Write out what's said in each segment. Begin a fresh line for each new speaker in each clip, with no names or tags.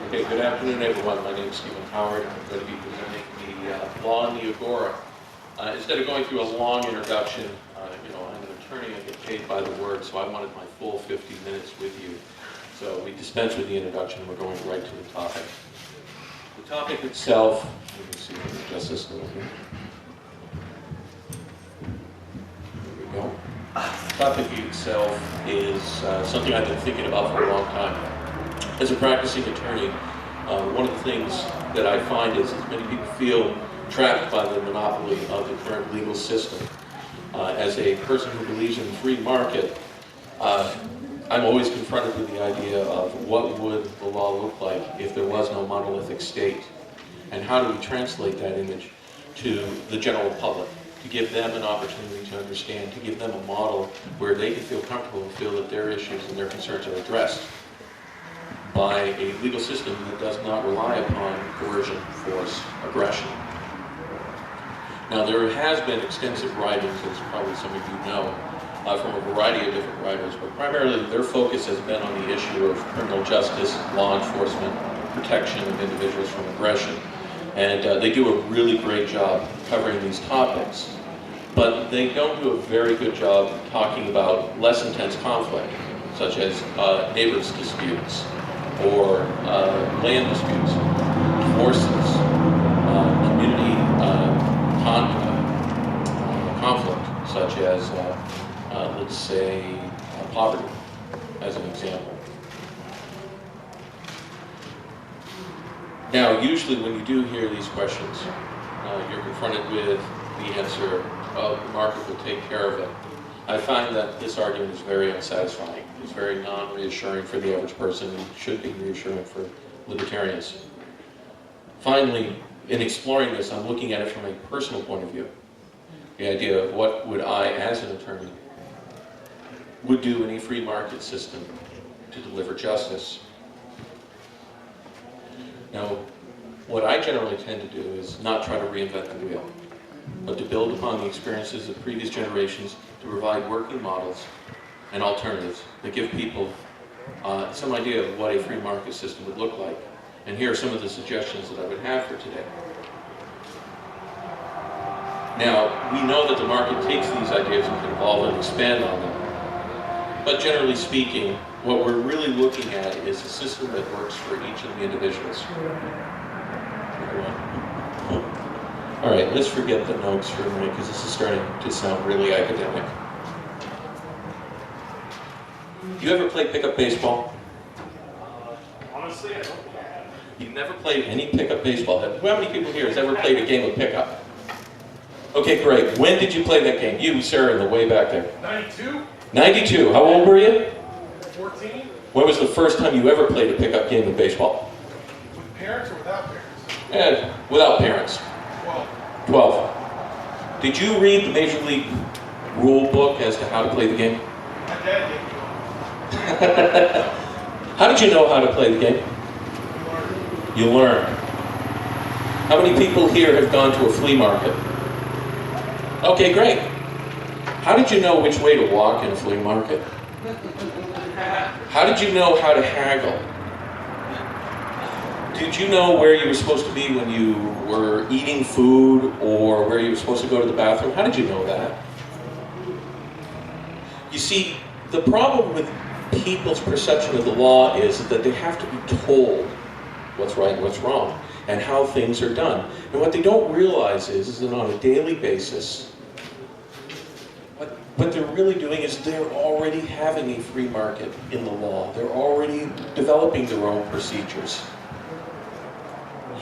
Okay, good afternoon, everyone. My name is Stephen Howard. I'm going to be presenting the law in the Agora. Instead of going through a long introduction, I'm an attorney. I get paid by the word, so I wanted my full 50 minutes with you. So we dispense with the introduction. We're going right to the topic. The topic itself, let me see if I can adjust this a little bit. There we go. The topic itself is something I've been thinking about for a long time. As a practicing attorney, one of the things that I find is that many people feel trapped by the monopoly of the current legal system. As a person who believes in the free market, I'm always confronted with the idea of what would the law look like if there was no monolithic state, and how do we translate that image to the general public, to give them an opportunity to understand, to give them a model where they can feel comfortable and feel that their issues and their concerns are addressed by a legal system that does not rely upon coercion, force, aggression. Now, there has been extensive writings, as probably some of you know, from a variety of different writers, but primarily their focus has been on the issue of criminal justice, law enforcement, protection of individuals from aggression. And they do a really great job covering these topics, but they don't do a very good job talking about less intense conflict, such as neighbors' disputes, or land disputes, divorces, community conflict, such as, let's say, poverty, as an example. Now, usually when you do hear these questions, you're confronted with the answer, oh, the market will take care of it. I find that this argument is very unsatisfying. It's very non-reassuring for the average person, and should be reassuring for libertarians. Finally, in exploring this, I'm looking at it from a personal point of view. The idea of what would I, as an attorney, would do in a free market system to deliver justice. Now, what I generally tend to do is not try to reinvent the wheel, but to build upon the experiences of previous generations to provide working models and alternatives that give people some idea of what a free market system would look like. And here are some of the suggestions that I would have for today. Now, we know that the market takes these ideas and can evolve and expand on them. But generally speaking, what we're really looking at is a system that works for each of the individuals. All right, let's forget the notes for a minute, because this is starting to sound really academic. Do you ever play pickup baseball?
Honestly, I don't think I have.
You've never played any pickup baseball. How many people here has ever played a game of pickup? Okay, great. When did you play that game? You, Sarah, in the way back there.
92.
92. How old were you?
14.
When was the first time you ever played a pickup game of baseball?
With parents or without parents?
Without parents.
12.
12. Did you read the Major League rule book as to how to play the game?
My dad gave me one.
How did you know how to play the game? You learned. How many people here have gone to a flea market? Okay, great. How did you know which way to walk in a flea market? How did you know how to haggle? Did you know where you were supposed to be when you were eating food, or where you were supposed to go to the bathroom? How did you know that? You see, the problem with people's perception of the law is that they have to be told what's right and what's wrong, and how things are done. And what they don't realize is that on a daily basis, what they're really doing is they're already having a free market in the law. They're already developing their own procedures.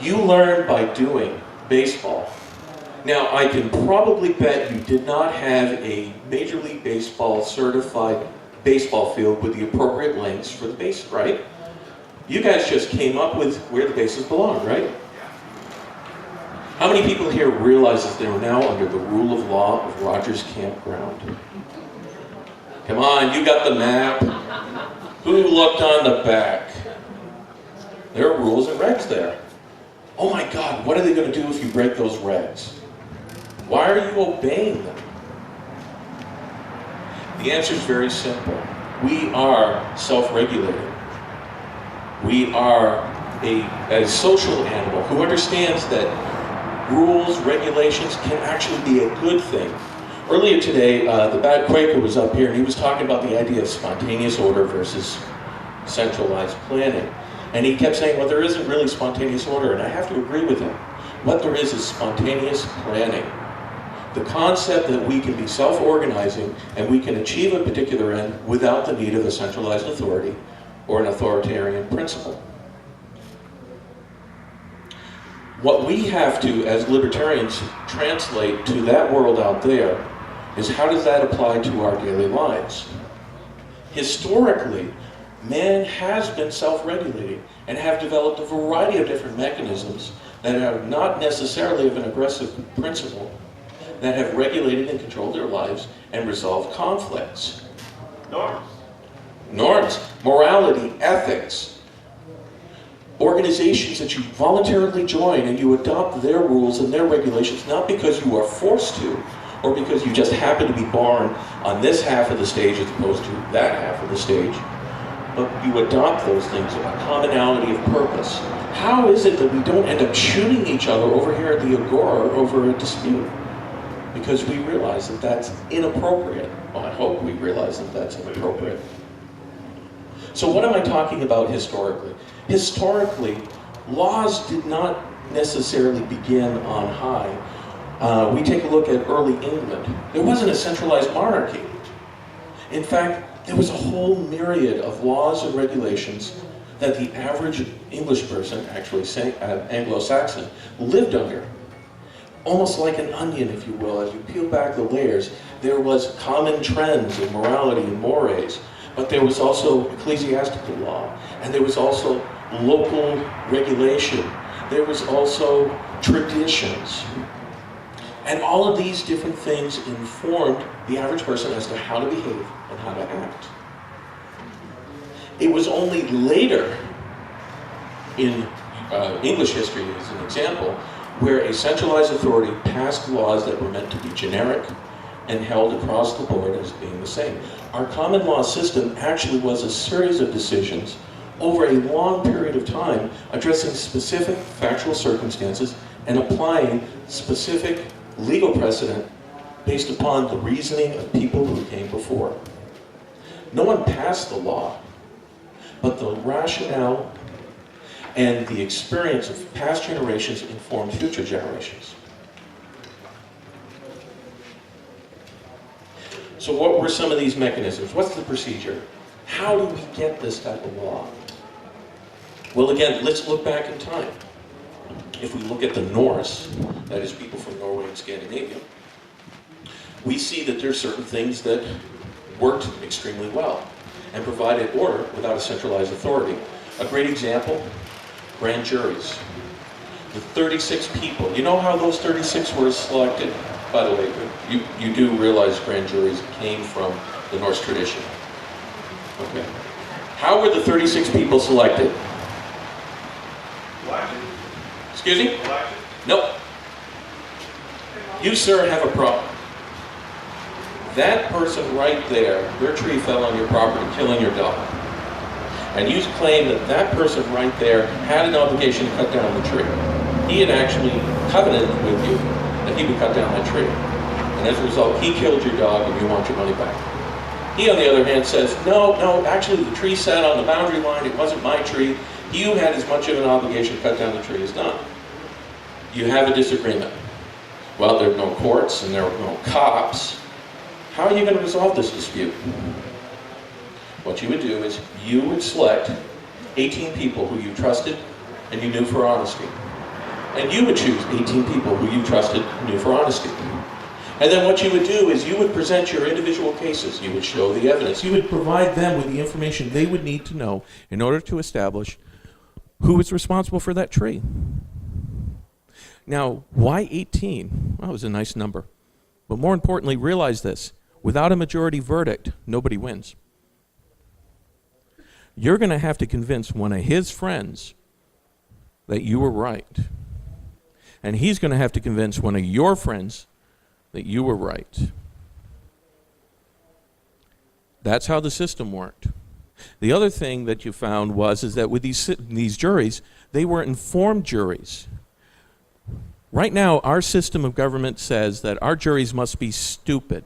You learn by doing baseball. Now, I can probably bet you did not have a Major League Baseball certified baseball field with the appropriate lengths for the base, right? You guys just came up with where the bases belong, right? How many people here realize that they're now under the rule of law of Rogers Campground? Come on, you got the map. Who looked on the back? There are rules and regs there. Oh my God, what are they going to do if you break those regs? Why are you obeying them? The answer is very simple. We are self-regulating. We are a social animal who understands that rules, regulations can actually be a good thing. Earlier today, the Bad Quaker was up here and he was talking about the idea of spontaneous order versus centralized planning. And he kept saying, well, there isn't really spontaneous order, and I have to agree with him. What there is spontaneous planning. The concept that we can be self-organizing and we can achieve a particular end without the need of a centralized authority or an authoritarian principle. What we have to, as libertarians, translate to that world out there is how does that apply to our daily lives? Historically, man has been self-regulating and have developed a variety of different mechanisms that are not necessarily of an aggressive principle, that have regulated and controlled their lives and resolved conflicts. Norms, morality, ethics, organizations that you voluntarily join and you adopt their rules and their regulations, not because you are forced to, or because you just happen to be born on this half of the stage as opposed to that half of the stage, but you adopt those things, a commonality of purpose. How is it that we don't end up shooting each other over here at the Agora over a dispute? Because we realize that that's inappropriate. Well, I hope we realize that that's inappropriate. So what am I talking about historically? Historically, laws did not necessarily begin on high. We take a look at early England. There wasn't a centralized monarchy. In fact, there was a whole myriad of laws and regulations that the average English person, actually Anglo-Saxon, lived under. Almost like an onion, if you will, as you peel back the layers, there was common trends in morality and mores, but there was also ecclesiastical law, and there was also local regulation. There was also traditions. And all of these different things informed the average person as to how to behave and how to act. It was only later in English history, as an example, where a centralized authority passed laws that were meant to be generic and held across the board as being the same. Our common law system actually was a series of decisions over a long period of time addressing specific factual circumstances and applying specific legal precedent based upon the reasoning of people who came before. No one passed the law, but the rationale and the experience of past generations informed future generations. So what were some of these mechanisms? What's the procedure? How do we get this type of law? Well, again, let's look back in time. If we look at the Norse, that is people from Norway and Scandinavia, we see that there's certain things that worked extremely well and provided order without a centralized authority. A great example, grand juries. The 36 people, you know how those 36 were selected? By the way, you do realize grand juries came from the Norse tradition. Okay. How were the 36 people selected?
Elected.
Excuse me?
Elected.
Nope. You, sir, have a problem. That person right there, their tree fell on your property, killing your dog. And you claim that that person right there had an obligation to cut down the tree. He had actually covenanted with you that he would cut down that tree. And as a result, he killed your dog and you want your money back. He, on the other hand, says, no, actually the tree sat on the boundary line, it wasn't my tree. You had as much of an obligation to cut down the tree as not. You have a disagreement. Well, there are no courts and there are no cops. How are you going to resolve this dispute? What you would do is you would select 18 people who you trusted and you knew for honesty. And you would choose 18 people who you trusted and knew for honesty. And then what you would do is you would present your individual cases. You would show the evidence. You would provide them with the information they would need to know in order to establish who was responsible for that tree. Now, why 18? Well, that was a nice number. But more importantly, realize this. Without a majority verdict, nobody wins. You're going to have to convince one of his friends that you were right. And he's going to have to convince one of your friends that you were right. That's how the system worked.
The other thing that you found is that with these juries, they were informed juries. Right now, our system of government says that our juries must be stupid.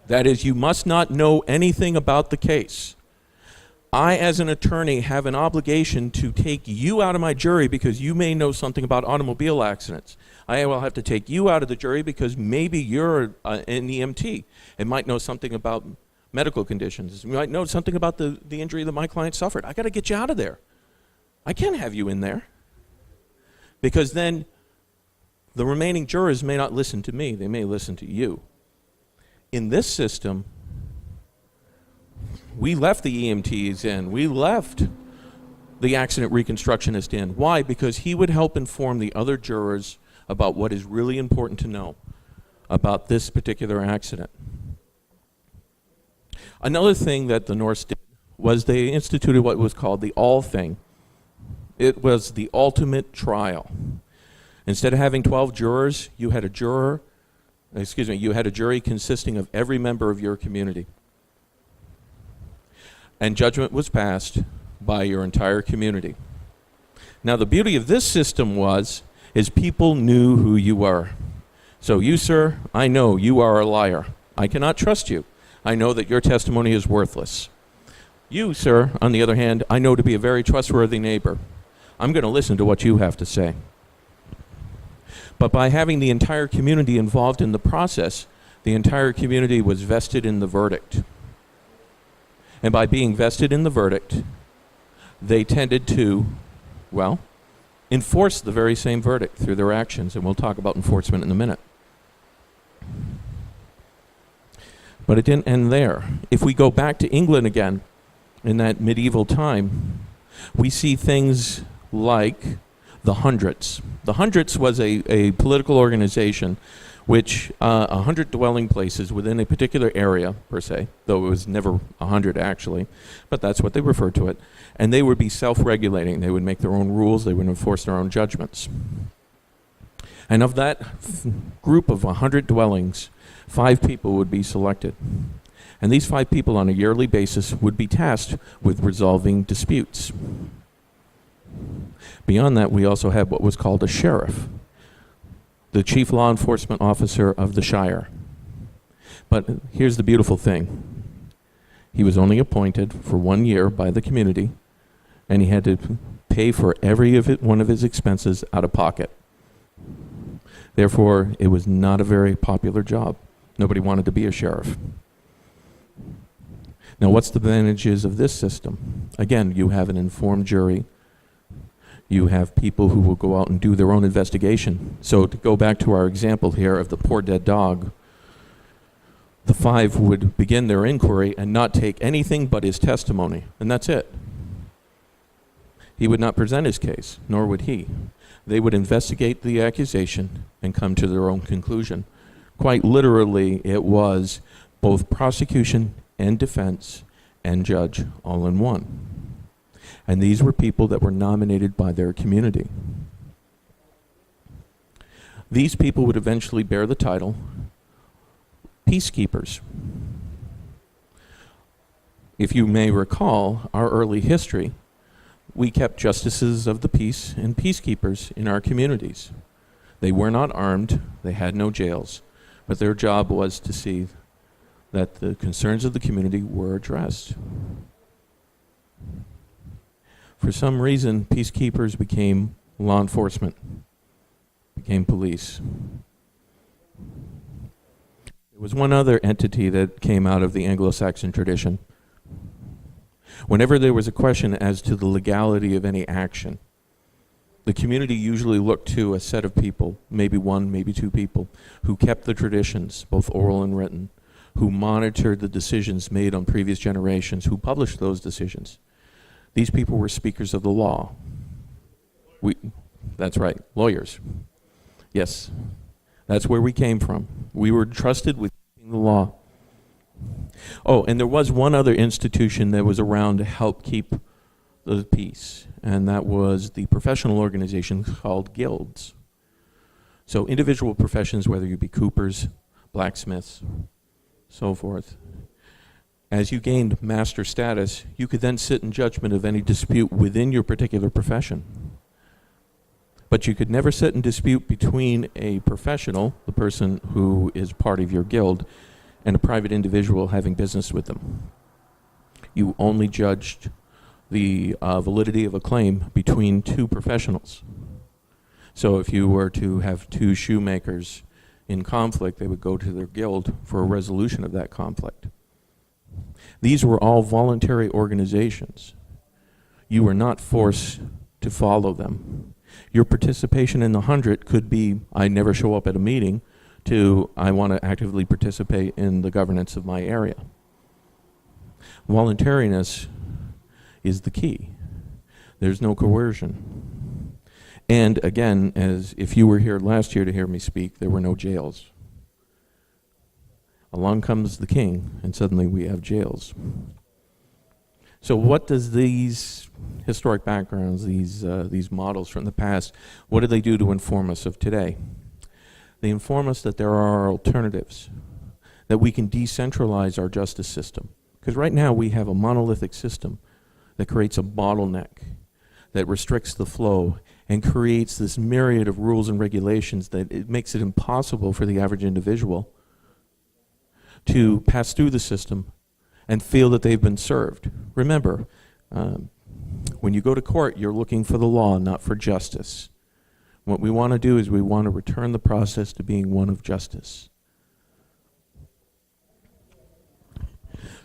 That is, you must not know anything about the case. I, as an attorney, have an obligation to take you out of my jury because you may know something about automobile accidents. I will have to take you out of the jury because maybe you're an EMT and might know something about medical conditions. You might know something about the injury that my client suffered. I got to get you out of there. I can't have you in there because then the remaining jurors may not listen to me. They may listen to you. In this system, we left the EMTs in. We left the accident reconstructionist in. Why? Because he would help inform the other jurors about what is really important to know about this particular accident. Another thing that the Norse did was they instituted what was called the all thing. It was the ultimate trial. Instead of having 12 jurors, you had a jury consisting of every member of your community. And judgment was passed by your entire community. Now, the beauty of this system is people knew who you were. So you, sir, I know you are a liar. I cannot trust you. I know that your testimony is worthless. You, sir, on the other hand, I know to be a very trustworthy neighbor. I'm going to listen to what you have to say. But by having the entire community involved in the process, the entire community was vested in the verdict. And by being vested in the verdict, they tended to, enforce the very same verdict through their actions. And we'll talk about enforcement in a minute. But it didn't end there. If we go back to England again, in that medieval time, we see things like the Hundreds. The Hundreds was a political organization which 100 dwelling places within a particular area, per se, though it was never 100 actually, but that's what they referred to it, and they would be self-regulating. They would make their own rules. They would enforce their own judgments. And of that group of 100 dwellings, 5 people would be selected. And these 5 people on a yearly basis would be tasked with resolving disputes. Beyond that, we also had what was called a sheriff, the chief law enforcement officer of the shire. But here's the beautiful thing. He was only appointed for 1 year by the community, and he had to pay for every one of his expenses out of pocket. Therefore, it was not a very popular job. Nobody wanted to be a sheriff. Now, what's the advantages of this system? Again, you have an informed jury. You have people who will go out and do their own investigation. So to go back to our example here of the poor dead dog, the 5 would begin their inquiry and not take anything but his testimony, and that's it. He would not present his case, nor would he. They would investigate the accusation and come to their own conclusion. Quite literally, it was both prosecution and defense and judge all in one. And these were people that were nominated by their community. These people would eventually bear the title peacekeepers. If you may recall our early history, we kept justices of the peace and peacekeepers in our communities. They were not armed, they had no jails, but their job was to see that the concerns of the community were addressed. For some reason, peacekeepers became law enforcement, became police. There was one other entity that came out of the Anglo-Saxon tradition. Whenever there was a question as to the legality of any action, the community usually looked to a set of people, maybe 1, maybe 2 people, who kept the traditions, both oral and written, who monitored the decisions made on previous generations, who published those decisions. These people were speakers of the law. That's right, lawyers. Yes, that's where we came from. We were trusted with the law. Oh, and there was one other institution that was around to help keep the peace, and that was the professional organization called guilds. So individual professions, whether you be coopers, blacksmiths, so forth. As you gained master status, you could then sit in judgment of any dispute within your particular profession. But you could never sit in dispute between a professional, the person who is part of your guild, and a private individual having business with them. You only judged the validity of a claim between two professionals. So if you were to have two shoemakers in conflict, they would go to their guild for a resolution of that conflict. These were all voluntary organizations. You were not forced to follow them. Your participation in the 100 could be, I never show up at a meeting, to, I want to actively participate in the governance of my area. Voluntariness is the key. There's no coercion. And again, as if you were here last year to hear me speak, there were no jails. Along comes the king, and suddenly we have jails. So what does these historic backgrounds, these models from the past, what do they do to inform us of today? They inform us that there are alternatives, that we can decentralize our justice system. Because right now we have a monolithic system that creates a bottleneck, that restricts the flow, and creates this myriad of rules and regulations that it makes it impossible for the average individual to pass through the system and feel that they've been served. Remember, when you go to court, you're looking for the law, not for justice. What we want to do is we want to return the process to being one of justice.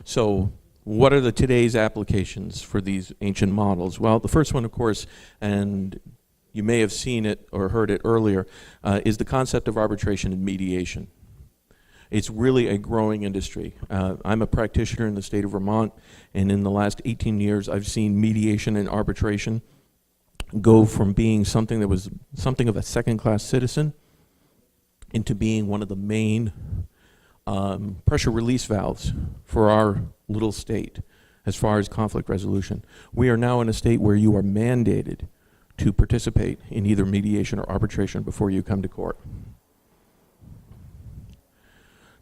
So, what are today's applications for these ancient models? Well, the first one, of course, and you may have seen it or heard it earlier, is the concept of arbitration and mediation. It's really a growing industry. I'm a practitioner in the state of Vermont, and in the last 18 years, I've seen mediation and arbitration go from being something that was something of a second-class citizen into being one of the main pressure release valves for our little state as far as conflict resolution. We are now in a state where you are mandated to participate in either mediation or arbitration before you come to court.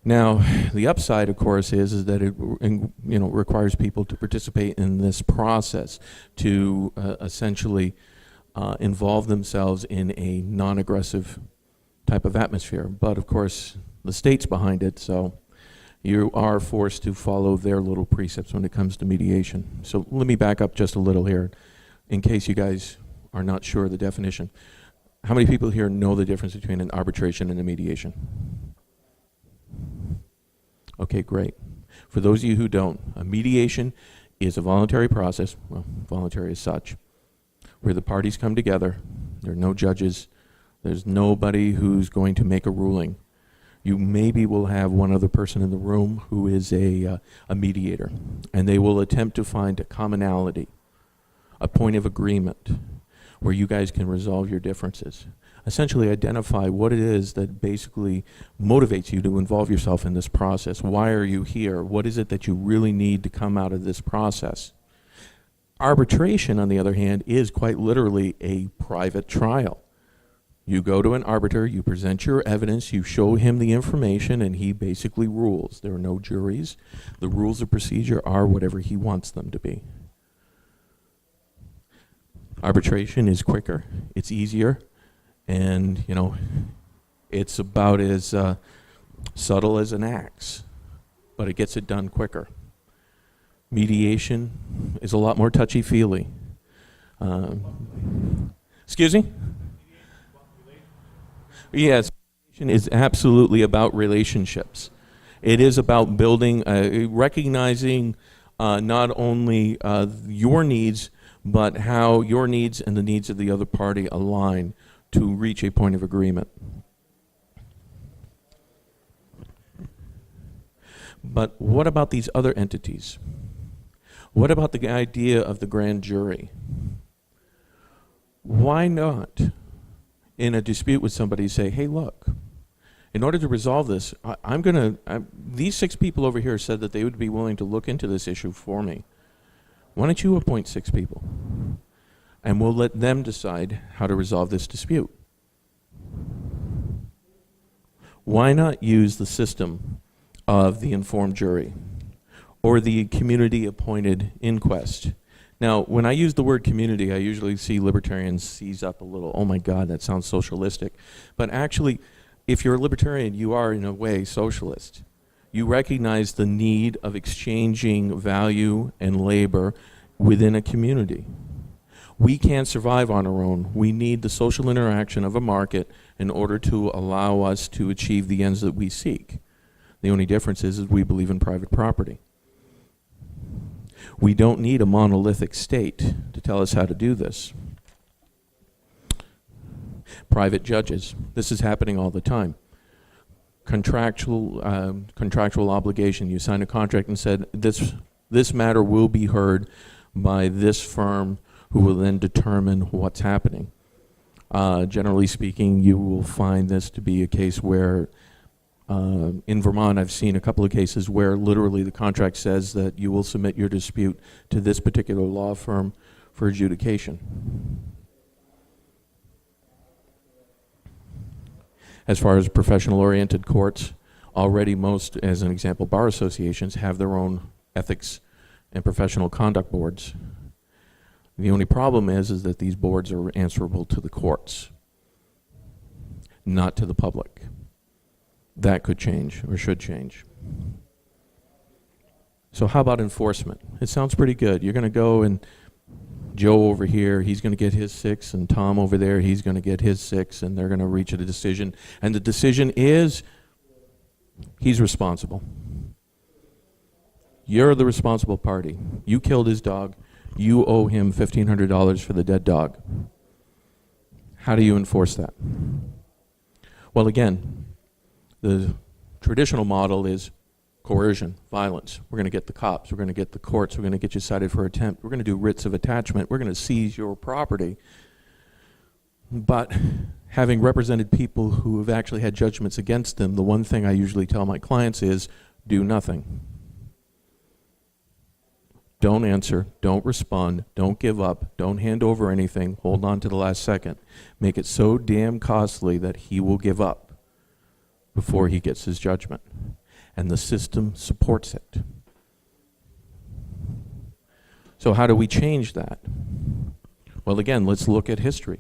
Now, the upside, of course, is that it requires people to participate in this process, to essentially involve themselves in a non-aggressive type of atmosphere. But, of course, the state's behind it, so you are forced to follow their little precepts when it comes to mediation. So let me back up just a little here, in case you guys are not sure of the definition. How many people here know the difference between an arbitration and a mediation? Okay, great. For those of you who don't, a mediation is a voluntary process, well, voluntary as such, where the parties come together, there are no judges, there's nobody who's going to make a ruling. You maybe will have one other person in the room who is a mediator, and they will attempt to find a commonality, a point of agreement, where you guys can resolve your differences. Essentially identify what it is that basically motivates you to involve yourself in this process. Why are you here? What is it that you really need to come out of this process? Arbitration, on the other hand, is quite literally a private trial. You go to an arbiter, you present your evidence, you show him the information, and he basically rules. There are no juries. The rules of procedure are whatever he wants them to be. Arbitration is quicker, it's easier, and, it's about as subtle as an axe, but it gets it done quicker. Mediation is a lot more touchy-feely. Excuse me? Yes, mediation is absolutely about relationships. It is about building, recognizing not only your needs, but how your needs and the needs of the other party align to reach a point of agreement. But what about these other entities? What about the idea of the grand jury? Why not, in a dispute with somebody, say, hey, look, in order to resolve this, these 6 people over here said that they would be willing to look into this issue for me. Why don't you appoint 6 people? And we'll let them decide how to resolve this dispute. Why not use the system of the informed jury or the community-appointed inquest. Now, when I use the word community, I usually see libertarians seize up a little, oh my God, that sounds socialistic. But actually, if you're a libertarian, you are in a way socialist. You recognize the need of exchanging value and labor within a community. We can't survive on our own. We need the social interaction of a market in order to allow us to achieve the ends that we seek. The only difference is we believe in private property. We don't need a monolithic state to tell us how to do this. Private judges. This is happening all the time. Contractual obligation. You signed a contract and said, this matter will be heard by this firm who will then determine what's happening. Generally speaking, you will find this to be a case where, in Vermont, I've seen a couple of cases where literally the contract says that you will submit your dispute to this particular law firm for adjudication. As far as professional-oriented courts, already most, as an example, bar associations have their own ethics and professional conduct boards. The only problem is that these boards are answerable to the courts, not to the public. That could change, or should change. So how about enforcement? It sounds pretty good. You're going to go and Joe over here, he's going to get his 6, and Tom over there, he's going to get his 6, and they're going to reach a decision. And the decision is, he's responsible. You're the responsible party. You killed his dog. You owe him $1,500 for the dead dog. How do you enforce that? Well, again, the traditional model is coercion, violence. We're going to get the cops. We're going to get the courts. We're going to get you cited for attempt. We're going to do writs of attachment. We're going to seize your property. But having represented people who have actually had judgments against them, the one thing I usually tell my clients is do nothing. Don't answer. Don't respond. Don't give up. Don't hand over anything. Hold on to the last second. Make it so damn costly that he will give up before he gets his judgment. And the system supports it. So how do we change that? Well, again, let's look at history.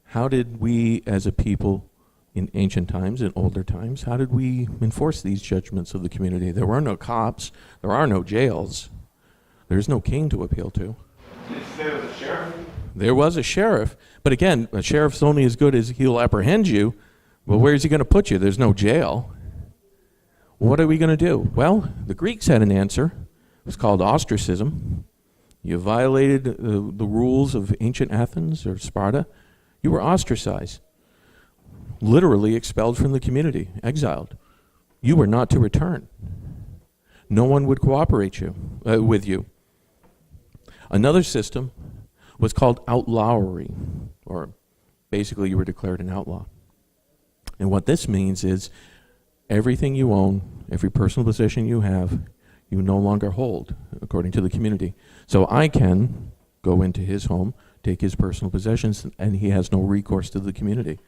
How did we as a people in ancient times, in older times, how did we enforce these judgments of the community? There were no cops. There are no jails. There's no king to appeal to.
Did you say there was a sheriff?
There was a sheriff. But again, a sheriff's only as good as he'll apprehend you. Well, where's he going to put you? There's no jail. What are we going to do? Well, the Greeks had an answer. It was called ostracism. You violated the rules of ancient Athens or Sparta, you were ostracized. Literally expelled from the community, exiled. You were not to return. No one would cooperate with you. Another system was called outlawry, or basically you were declared an outlaw. And what this means is everything you own, every personal possession you have, you no longer hold, according to the community. So I can go into his home, take his personal possessions, and he has no recourse to the community.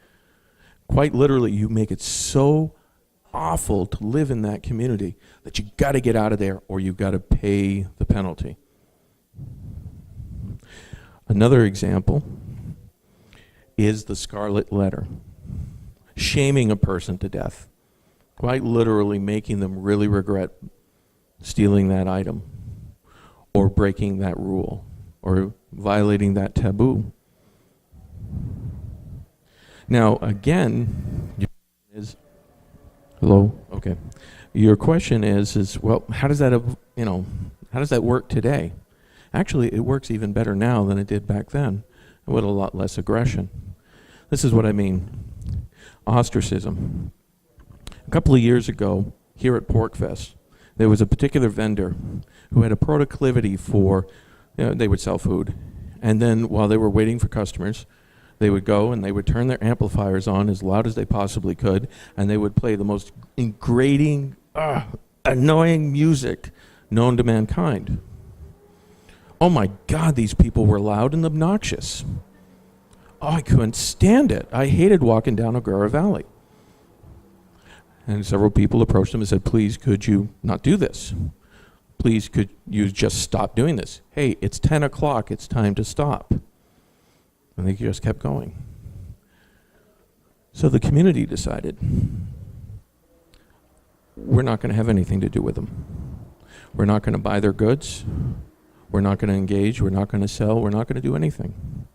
Quite literally, you make it so awful to live in that community that you got to get out of there or you got to pay the penalty. Another example is the scarlet letter, shaming a person to death, quite literally making them really regret stealing that item or breaking that rule or violating that taboo. Now, again, is hello? Okay. Your question is well, how does that, how does that work today? Actually, it works even better now than it did back then, with a lot less aggression. This is what I mean. Ostracism. A couple of years ago, here at PorcFest, there was a particular vendor who had a proclivity for, they would sell food, and then while they were waiting for customers, they would go and they would turn their amplifiers on as loud as they possibly could, and they would play the most grating, annoying music known to mankind. Oh my God, these people were loud and obnoxious. Oh, I couldn't stand it. I hated walking down Agora Valley. And several people approached him and said, please, could you not do this? please could you just stop doing this? Hey, it's 10 o'clock, it's time to stop. And they just kept going. So the community decided, we're not going to have anything to do with them. We're not going to buy their goods. We're not going to engage. We're not going to sell. We're not going to do anything.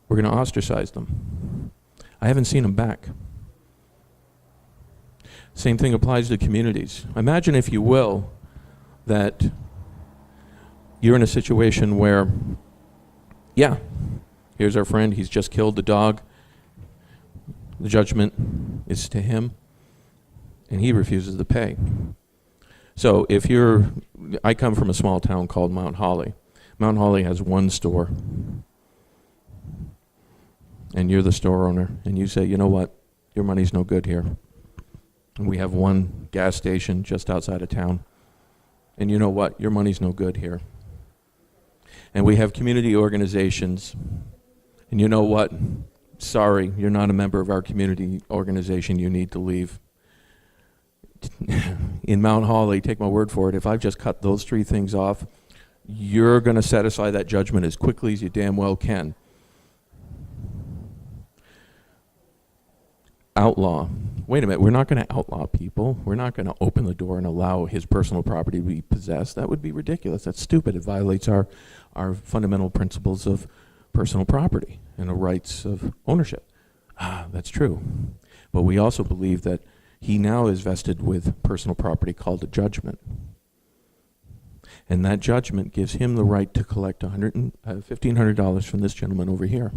We're going to ostracize them. I haven't seen them back. Same thing applies to communities. Imagine, if you will, that you're in a situation where, yeah, here's our friend, he's just killed the dog. The judgment is to him, and he refuses to pay. So if I come from a small town called Mount Holly. Mount Holly has one store, and you're the store owner, and you say, you know what, your money's no good here. And we have one gas station just outside of town, and you know what, your money's no good here. And we have community organizations, and you know what, sorry, you're not a member of our community organization, you need to leave. In Mount Holly, take my word for it, if I've just cut those three things off, you're going to satisfy that judgment as quickly as you damn well can. Outlaw. Wait a minute, we're not going to outlaw people. We're not going to open the door and allow his personal property to be possessed. That would be ridiculous. That's stupid. It violates our fundamental principles of personal property and the rights of ownership. That's true. But we also believe that he now is vested with personal property called a judgment. And that judgment gives him the right to collect $1,500 from this gentleman over here.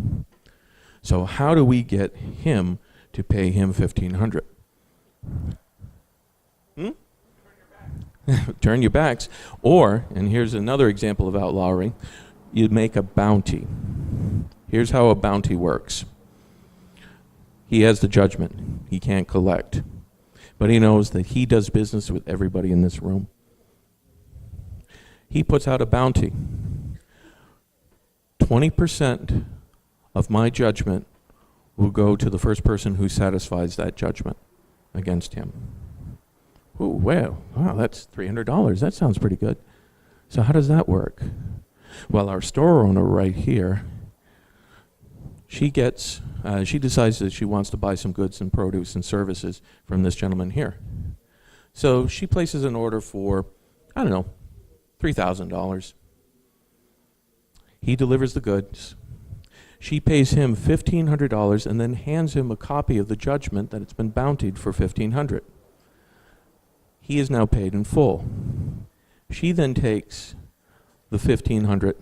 So how do we get him to pay him $1,500? Turn your backs. Or, and here's another example of outlawry, you'd make a bounty. Here's how a bounty works. He has the judgment. He can't collect. But he knows that he does business with everybody in this room. He puts out a bounty. 20% of my judgment will go to the first person who satisfies that judgment against him. Ooh, wow, that's $300. That sounds pretty good. So how does that work? Well, our store owner right here, she decides that she wants to buy some goods and produce and services from this gentleman here. So she places an order for, I don't know, $3,000. He delivers the goods. She pays him $1,500 and then hands him a copy of the judgment that it's been bountied for $1,500. He is now paid in full. She then takes the $1,500,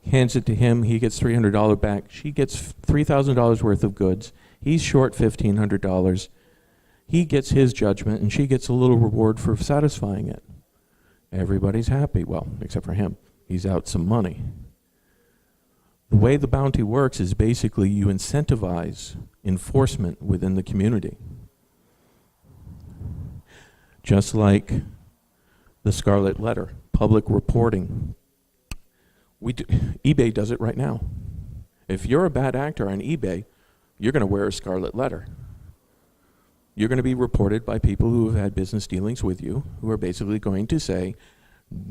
hands it to him, he gets $300 back. She gets $3,000 worth of goods. He's short $1,500. He gets his judgment, and she gets a little reward for satisfying it. Everybody's happy. Well, except for him. He's out some money. The way the bounty works is basically you incentivize enforcement within the community. Just like the Scarlet Letter, public reporting. eBay does it right now. If you're a bad actor on eBay, you're going to wear a Scarlet Letter. You're going to be reported by people who have had business dealings with you, who are basically going to say,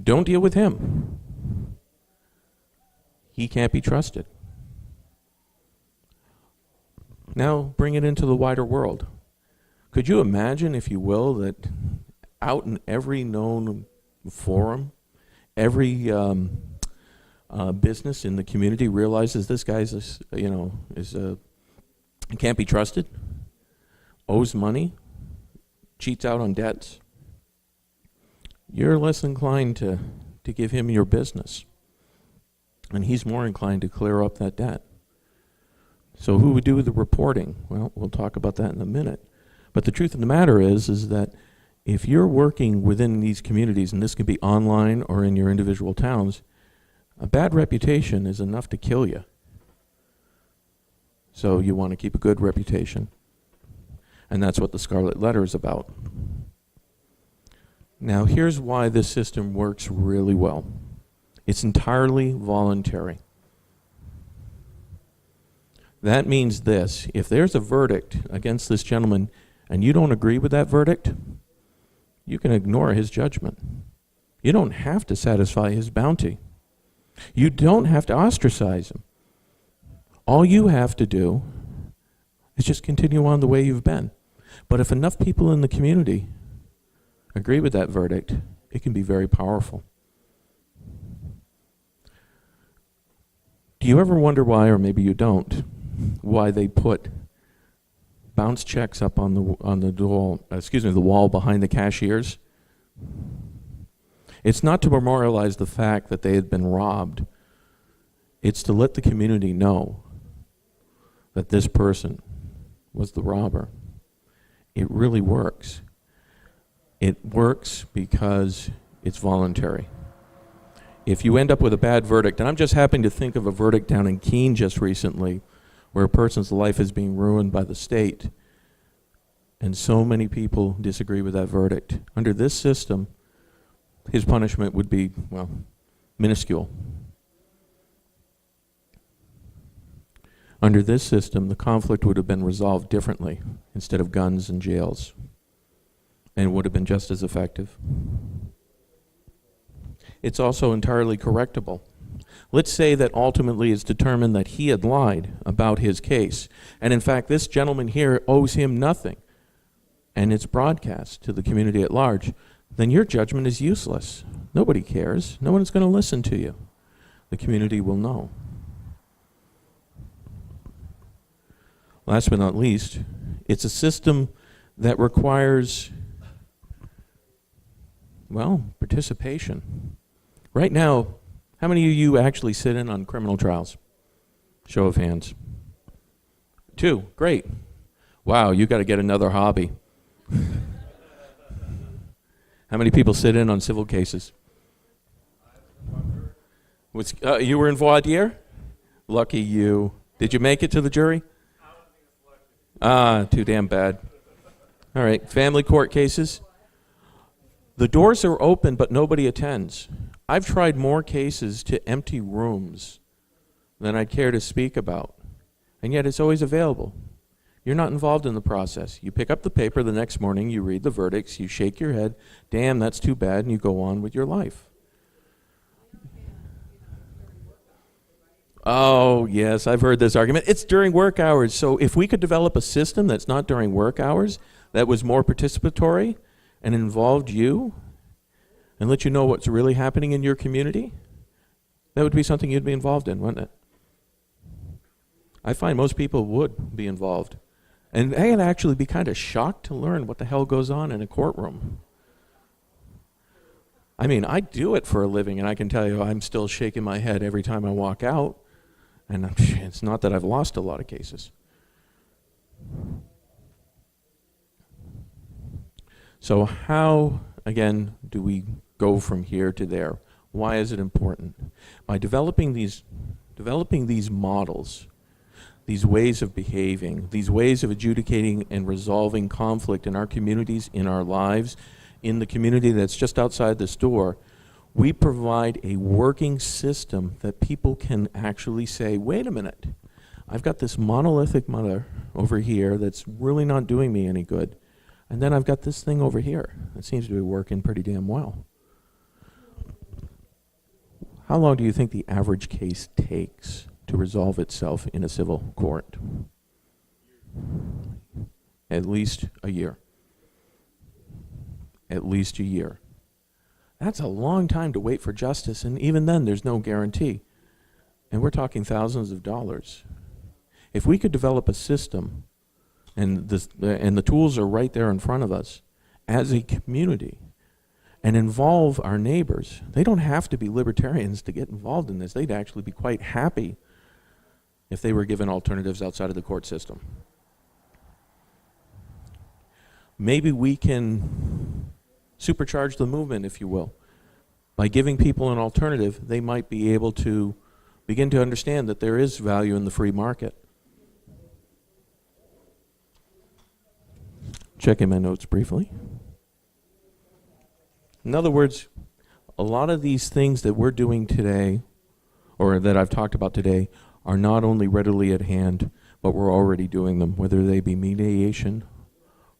don't deal with him. He can't be trusted. Now bring it into the wider world. Could you imagine, if you will, that out in every known forum, every business in the community realizes this guy's, can't be trusted, owes money, cheats out on debts? You're less inclined to give him your business, and he's more inclined to clear up that debt. So who would do the reporting? Well, we'll talk about that in a minute. But the truth of the matter is that if you're working within these communities, and this can be online or in your individual towns, a bad reputation is enough to kill you. So you want to keep a good reputation. And that's what the Scarlet Letter is about. Now, here's why this system works really well. It's entirely voluntary. That means this: if there's a verdict against this gentleman and you don't agree with that verdict, you can ignore his judgment. You don't have to satisfy his bounty. You don't have to ostracize him. All you have to do is just continue on the way you've been. But if enough people in the community agree with that verdict, it can be very powerful. Do you ever wonder why, or maybe you don't, why they put bounce checks up on the wall behind the cashiers? It's not to memorialize the fact that they had been robbed. It's to let the community know that this person was the robber. It really works. It works because it's voluntary. If you end up with a bad verdict, and I'm just happening to think of a verdict down in Keene just recently, where a person's life is being ruined by the state, and so many people disagree with that verdict. Under this system, his punishment would be, well, minuscule. Under this system, the conflict would have been resolved differently instead of guns and jails, and would have been just as effective. It's also entirely correctable. Let's say that ultimately it's determined that he had lied about his case, and in fact this gentleman here owes him nothing, and it's broadcast to the community at large. Then your judgment is useless. Nobody cares. No one's going to listen to you. The community will know. Last but not least, it's a system that requires, well, participation. Right now, how many of you actually sit in on criminal trials? Show of hands. 2, great. Wow, you got to get another hobby. How many people sit in on civil cases? You were in voir dire? Lucky you. Did you make it to the jury? Too damn bad. All right, family court cases. The doors are open, but nobody attends. I've tried more cases to empty rooms than I'd care to speak about, and yet it's always available. You're not involved in the process. You pick up the paper the next morning, you read the verdicts, you shake your head, damn, that's too bad, and you go on with your life. Oh, yes, I've heard this argument. It's during work hours. So if we could develop a system that's not during work hours, that was more participatory and involved you, and let you know what's really happening in your community, that would be something you'd be involved in, wouldn't it? I find most people would be involved. And they'd actually be kind of shocked to learn what the hell goes on in a courtroom. I mean, I do it for a living, and I can tell you I'm still shaking my head every time I walk out. And it's not that I've lost a lot of cases. So how, again, do we go from here to there? Why is it important? By developing these models, these ways of behaving, these ways of adjudicating and resolving conflict in our communities, in our lives, in the community that's just outside this door, we provide a working system that people can actually say, wait a minute, I've got this monolithic mother over here that's really not doing me any good, and then I've got this thing over here that seems to be working pretty damn well. How long do you think the average case takes to resolve itself in a civil court? At least a year. At least a year. That's a long time to wait for justice, and even then there's no guarantee. And we're talking thousands of dollars. If we could develop a system, and the tools are right there in front of us, as a community, and involve our neighbors. They don't have to be libertarians to get involved in this. They'd actually be quite happy if they were given alternatives outside of the court system. Maybe we can supercharge the movement, if you will. By giving people an alternative, they might be able to begin to understand that there is value in the free market. Checking my notes briefly. In other words, a lot of these things that we're doing today, or that I've talked about today, are not only readily at hand, but we're already doing them, whether they be mediation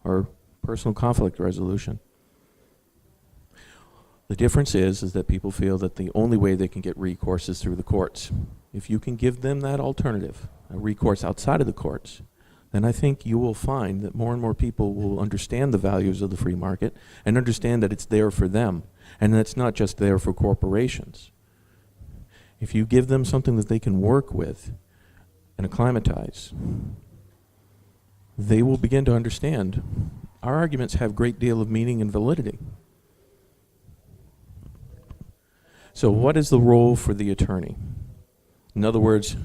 or personal conflict resolution. The difference is that people feel that the only way they can get recourse is through the courts. If you can give them that alternative, a recourse outside of the courts, then I think you will find that more and more people will understand the values of the free market and understand that it's there for them, and that it's not just there for corporations. If you give them something that they can work with and acclimatize, they will begin to understand our arguments have a great deal of meaning and validity. So what is the role for the attorney? In other words,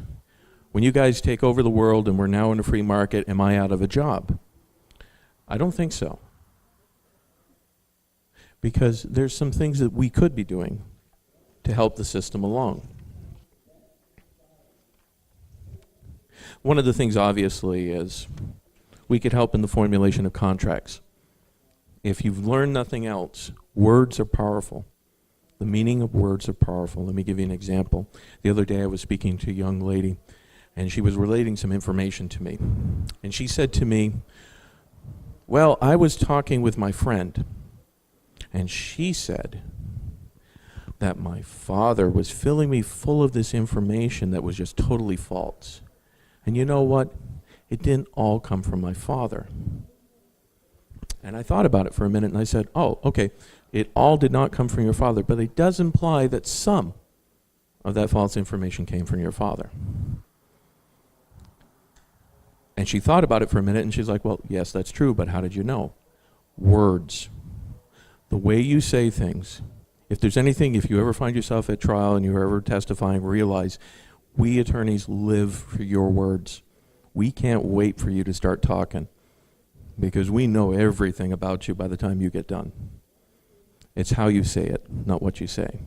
when you guys take over the world and we're now in a free market, am I out of a job? I don't think so. Because there's some things that we could be doing to help the system along. One of the things, obviously, is we could help in the formulation of contracts. If you've learned nothing else, words are powerful. The meaning of words are powerful. Let me give you an example. The other day I was speaking to a young lady, and she was relating some information to me. And she said to me, well, I was talking with my friend, and she said that my father was filling me full of this information that was just totally false. And you know what? It didn't all come from my father. And I thought about it for a minute, and I said, oh, okay, it all did not come from your father, but it does imply that some of that false information came from your father. And she thought about it for a minute, and she's like, well, yes, that's true, but how did you know? Words. The way you say things. If there's anything, if you ever find yourself at trial and you're ever testifying, realize we attorneys live for your words. We can't wait for you to start talking, because we know everything about you by the time you get done. It's how you say it, not what you say.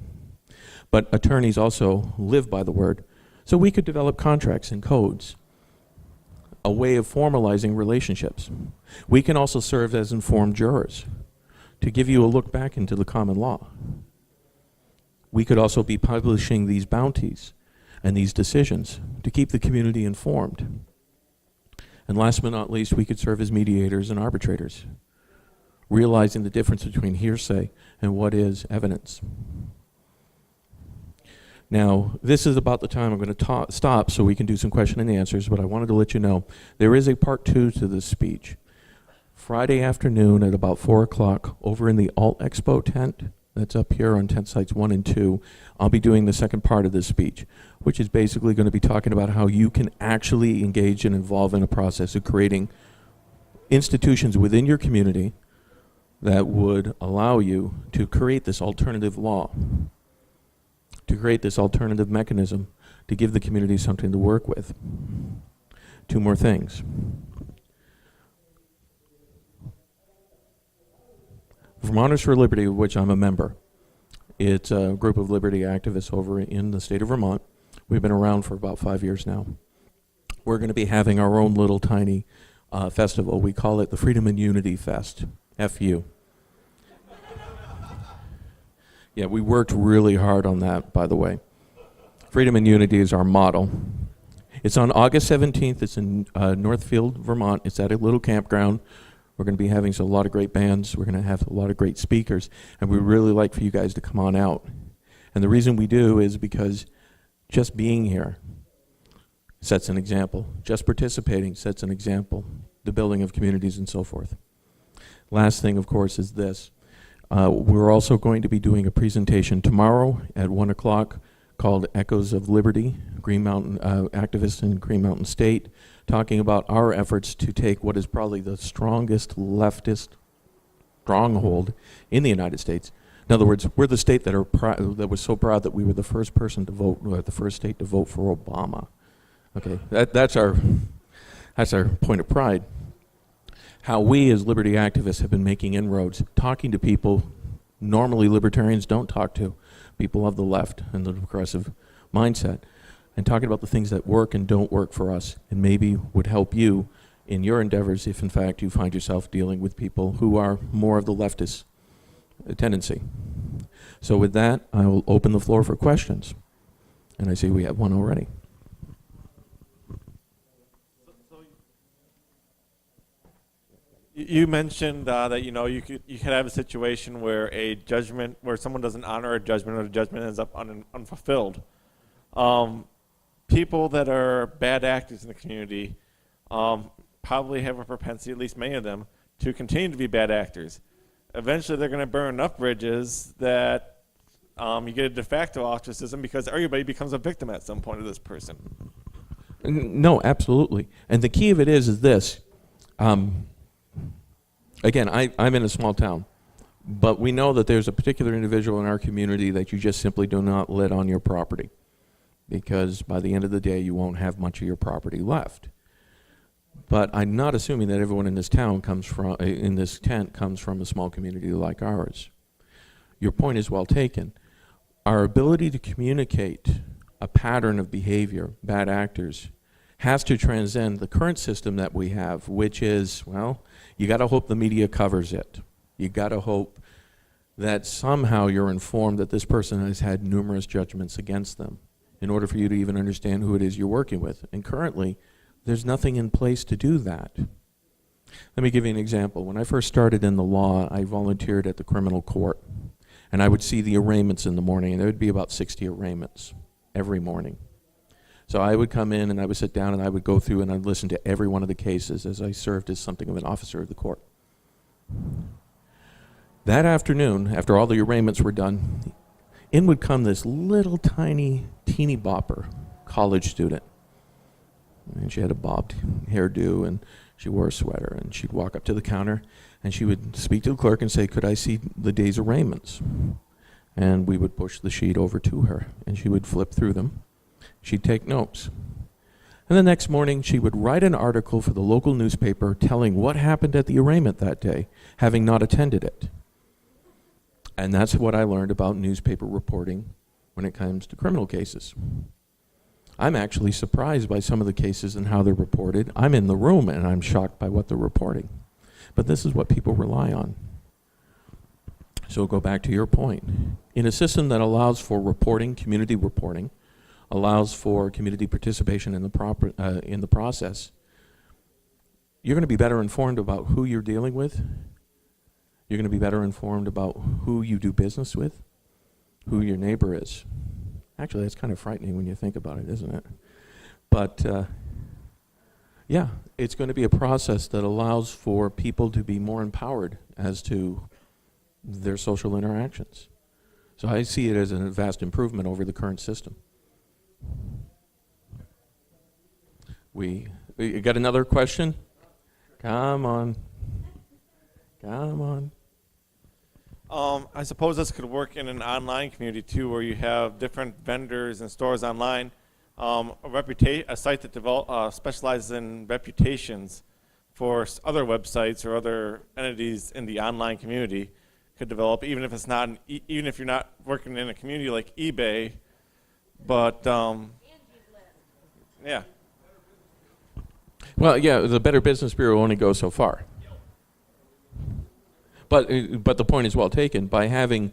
But attorneys also live by the word, so we could develop contracts and codes, a way of formalizing relationships. We can also serve as informed jurors to give you a look back into the common law. We could also be publishing these bounties and these decisions to keep the community informed. And last but not least, we could serve as mediators and arbitrators, realizing the difference between hearsay and what is evidence. Now, this is about the time I'm going to stop so we can do some question and answers, but I wanted to let you know there is a part 2 to this speech. Friday afternoon at about 4 o'clock over in the Alt Expo tent that's up here on tent sites 1 and 2, I'll be doing the second part of this speech, which is basically going to be talking about how you can actually engage and involve in a process of creating institutions within your community that would allow you to create this alternative law, to create this alternative mechanism to give the community something to work with. 2 more things. Vermonters for Liberty, of which I'm a member, it's a group of liberty activists over in the state of Vermont. We've been around for about 5 years now. We're going to be having our own little tiny festival. We call it the Freedom and Unity Fest, FU. Yeah, we worked really hard on that, by the way. Freedom and Unity is our motto. It's on August 17th. It's in Northfield, Vermont. It's at a little campground. We're going to be having a lot of great bands. We're going to have a lot of great speakers, and we'd really like for you guys to come on out. And the reason we do is because just being here sets an example. Just participating sets an example. The building of communities and so forth. Last thing, of course, is this. We're also going to be doing a presentation tomorrow at 1 o'clock called Echoes of Liberty, Green Mountain activists in Green Mountain State, talking about our efforts to take what is probably the strongest leftist stronghold in the United States. In other words, we're the state that was so proud that we were the first person to vote, or the first state to vote for Obama. Okay, that's our point of pride. How we as liberty activists have been making inroads, talking to people normally libertarians don't talk to, people of the left and the progressive mindset, and talking about the things that work and don't work for us, and maybe would help you in your endeavors if in fact you find yourself dealing with people who are more of the leftist tendency. So with that, I will open the floor for questions. And I see we have one already.
You mentioned that you could have a situation where someone doesn't honor a judgment, or the judgment ends up unfulfilled. People that are bad actors in the community probably have a propensity, at least many of them, to continue to be bad actors. Eventually, they're going to burn enough bridges that you get a de facto ostracism because everybody becomes a victim at some point of this person.
No, absolutely. And the key of it is this. Again, I'm in a small town, but we know that there's a particular individual in our community that you just simply do not let on your property, because by the end of the day, you won't have much of your property left. But I'm not assuming that everyone in this tent comes from a small community like ours. Your point is well taken. Our ability to communicate a pattern of behavior, bad actors, has to transcend the current system that we have, which is, well, you got to hope the media covers it. You got to hope that somehow you're informed that this person has had numerous judgments against them in order for you to even understand who it is you're working with. And currently, there's nothing in place to do that. Let me give you an example. When I first started in the law, I volunteered at the criminal court, and I would see the arraignments in the morning, and there would be about 60 arraignments every morning. So I would come in and I would sit down and I would go through and I'd listen to every one of the cases as I served as something of an officer of the court. That afternoon, after all the arraignments were done, in would come this little tiny teeny bopper college student. And she had a bobbed hairdo and she wore a sweater, and she'd walk up to the counter and she would speak to the clerk and say, "Could I see the day's arraignments?" And we would push the sheet over to her and she would flip through them. She'd take notes. And the next morning, she would write an article for the local newspaper telling what happened at the arraignment that day, having not attended it. And that's what I learned about newspaper reporting when it comes to criminal cases. I'm actually surprised by some of the cases and how they're reported. I'm in the room and I'm shocked by what they're reporting. But this is what people rely on. So go back to your point. In a system that allows for reporting, community reporting, allows for community participation in the process, you're going to be better informed about who you're dealing with. You're going to be better informed about who you do business with, who your neighbor is. Actually, that's kind of frightening when you think about it, isn't it? But yeah, it's going to be a process that allows for people to be more empowered as to their social interactions. So I see it as a vast improvement over the current system. We got another question? Come on.
I suppose this could work in an online community too, where you have different vendors and stores online. A site that specializes in reputations for other websites or other entities in the online community could develop, even if even if you're not working in a community like eBay. But yeah.
Well, yeah, the Better Business Bureau only goes so far. But the point is well taken. By having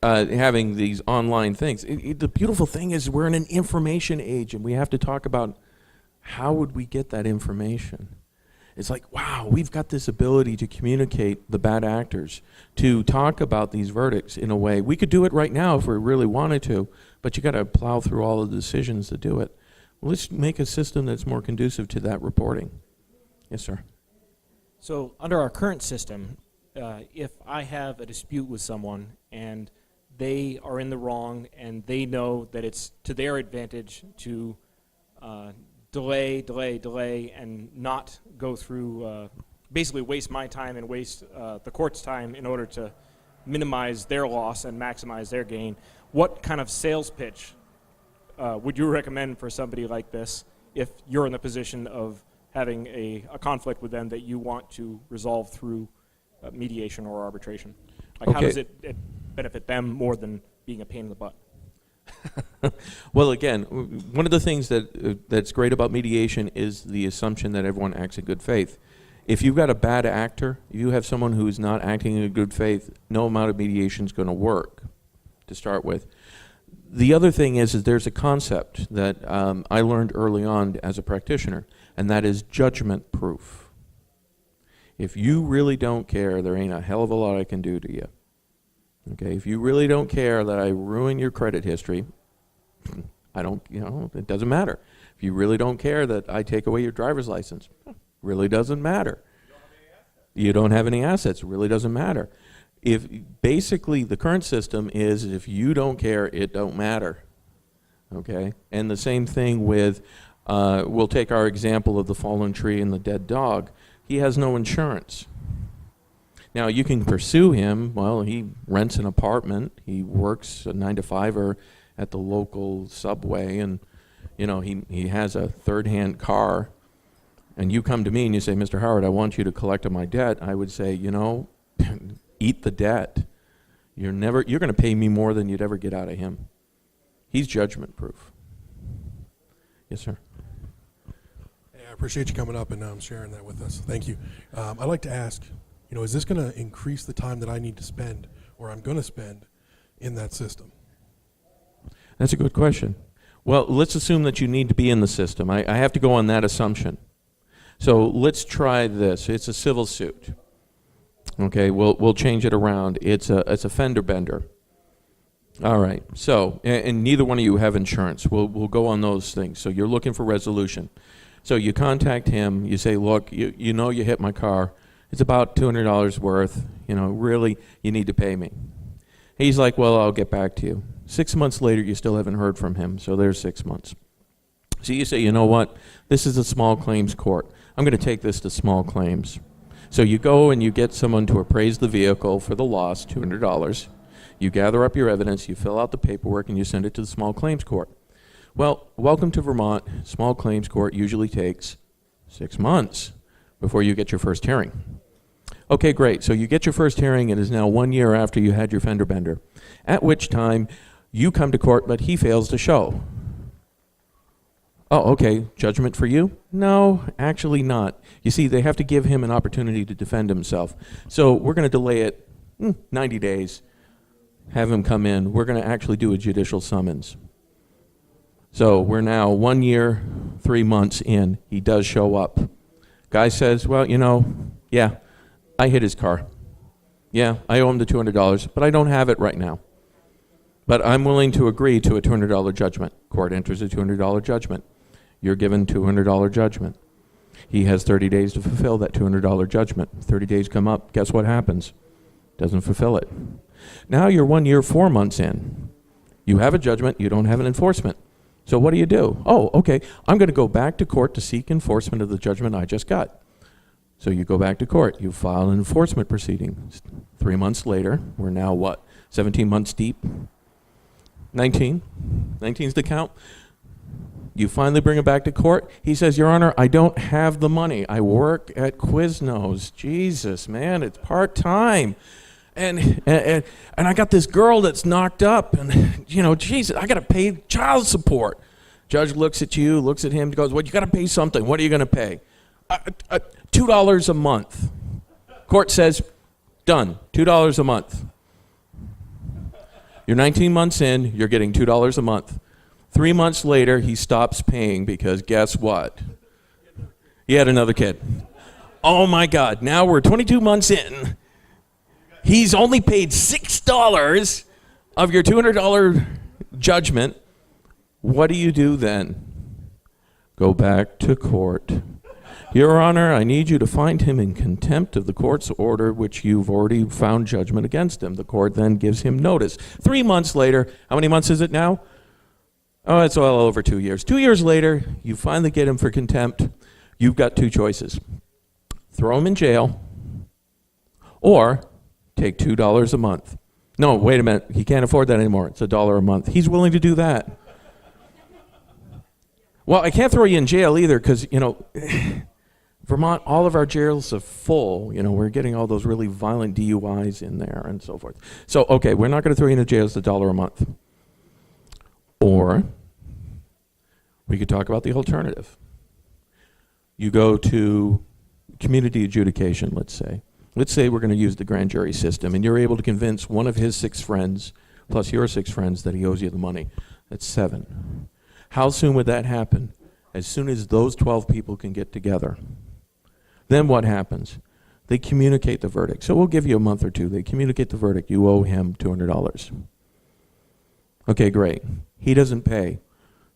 these online things, the beautiful thing is we're in an information age, and we have to talk about how would we get that information. It's like, wow, we've got this ability to communicate the bad actors, to talk about these verdicts in a way. We could do it right now if we really wanted to, but you got to plow through all the decisions to do it. Well, let's make a system that's more conducive to that reporting. Yes, sir.
So under our current system, if I have a dispute with someone and they are in the wrong and they know that it's to their advantage to delay, and not go through, basically waste my time and waste the court's time in order to minimize their loss and maximize their gain, what kind of sales pitch would you recommend for somebody like this if you're in the position of having a conflict with them that you want to resolve through mediation or arbitration? Like, how does it benefit them more than being a pain in the butt?
Well, again, one of the things that's great about mediation is the assumption that everyone acts in good faith. If you've got a bad actor, if you have someone who is not acting in good faith, no amount of mediation is going to work to start with. The other thing is there's a concept that I learned early on as a practitioner, and that is judgment proof. If you really don't care, there ain't a hell of a lot I can do to you. Okay, if you really don't care that I ruin your credit history, I don't, it doesn't matter. If you really don't care that I take away your driver's license, really doesn't matter. You don't have any assets, really doesn't matter. If basically the current system is if you don't care, it don't matter. Okay, and the same thing with, we'll take our example of the fallen tree and the dead dog. He has no insurance. Now, you can pursue him. Well, he rents an apartment. He works a 9 to 5 at the local subway, and he has a third-hand car. And you come to me and you say, Mr. Howard, I want you to collect on my debt. I would say, eat the debt. You're going to pay me more than you'd ever get out of him. He's judgment proof. Yes, sir.
Hey, I appreciate you coming up and sharing that with us. Thank you. I'd like to ask, is this going to increase the time that I need to spend or I'm going to spend in that system?
That's a good question. Well, let's assume that you need to be in the system. I have to go on that assumption. So let's try this. It's a civil suit. Okay, we'll change it around. It's a fender bender. All right. So, and neither one of you have insurance. We'll go on those things. So you're looking for resolution. So you contact him. You say, look, you hit my car. It's about $200 worth. Really, you need to pay me. He's like, well, I'll get back to you. 6 months later, you still haven't heard from him. So there's 6 months. So you say, you know what? This is a small claims court. I'm going to take this to small claims. So you go and you get someone to appraise the vehicle for the loss, $200. You gather up your evidence, you fill out the paperwork, and you send it to the small claims court. Well, welcome to Vermont. Small claims court usually takes 6 months before you get your first hearing. Okay, great. So you get your first hearing. It is now 1 year after you had your fender bender, at which time you come to court, but he fails to show. Oh, okay, judgment for you? No, actually not. You see, they have to give him an opportunity to defend himself. So we're going to delay it 90 days, have him come in. We're going to actually do a judicial summons. So we're now 1 year, 3 months in. He does show up. Guy says, well, yeah, I hit his car. Yeah, I owe him the $200, but I don't have it right now. But I'm willing to agree to a $200 judgment. Court enters a $200 judgment. You're given $200 judgment. He has 30 days to fulfill that $200 judgment. 30 days come up. Guess what happens? Doesn't fulfill it. Now you're 1 year, 4 months in. You have a judgment. You don't have an enforcement. So what do? Oh, okay. I'm going to go back to court to seek enforcement of the judgment I just got. So you go back to court. You file an enforcement proceeding. 3 months later, we're now what? 17 months deep? 19? 19's the count. You finally bring him back to court. He says, Your Honor, I don't have the money. I work at Quiznos. Jesus, man, it's part-time. And I got this girl that's knocked up. And, Jesus, I got to pay child support. Judge looks at you, looks at him, goes, well, you got to pay something. What are you going to pay? $2 a month. Court says, done, $2 a month. You're 19 months in, you're getting $2 a month. 3 months later, he stops paying because guess what? He had another kid. Oh my God, now we're 22 months in. He's only paid $6 of your $200 judgment. What do you do then? Go back to court. Your Honor, I need you to find him in contempt of the court's order, which you've already found judgment against him. The court then gives him notice. 3 months later, how many months is it now? Oh, it's all over 2 years. 2 years later, you finally get him for contempt. You've got two choices. Throw him in jail or take $2 a month. No, wait a minute. He can't afford that anymore. It's $1 a month. He's willing to do that. Well, I can't throw you in jail either because, Vermont, all of our jails are full. We're getting all those really violent DUIs in there and so forth. So, okay, we're not going to throw you in jail. It's $1 a month. Or we could talk about the alternative. You go to community adjudication, let's say. Let's say we're going to use the grand jury system, and you're able to convince one of his 6 friends, plus your 6 friends, that he owes you the money. That's 7. How soon would that happen? As soon as those 12 people can get together. Then what happens? They communicate the verdict. So we'll give you a month or two. They communicate the verdict. You owe him $200. Okay, great. He doesn't pay.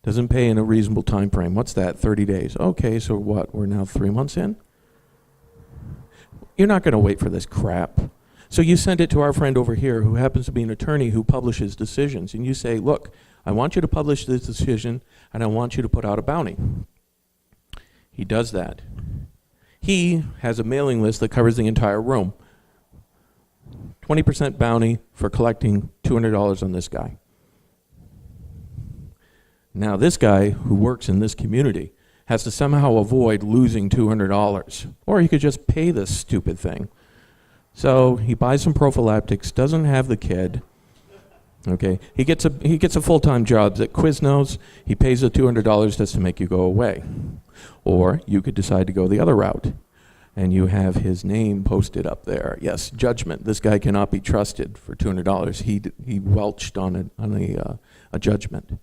Doesn't pay in a reasonable time frame. What's that? 30 days. Okay, so what? We're now 3 months in? You're not going to wait for this crap. So you send it to our friend over here who happens to be an attorney who publishes decisions. And you say, look, I want you to publish this decision and I want you to put out a bounty. He does that. He has a mailing list that covers the entire room. 20% bounty for collecting $200 on this guy. Now this guy who works in this community has to somehow avoid losing $200. Or he could just pay this stupid thing. So he buys some prophylactics, doesn't have the kid. Okay, he gets a full-time job at Quiznos. He pays the $200 just to make you go away. Or you could decide to go the other route, and you have his name posted up there. Yes, judgment. This guy cannot be trusted for $200. He welched on a judgment,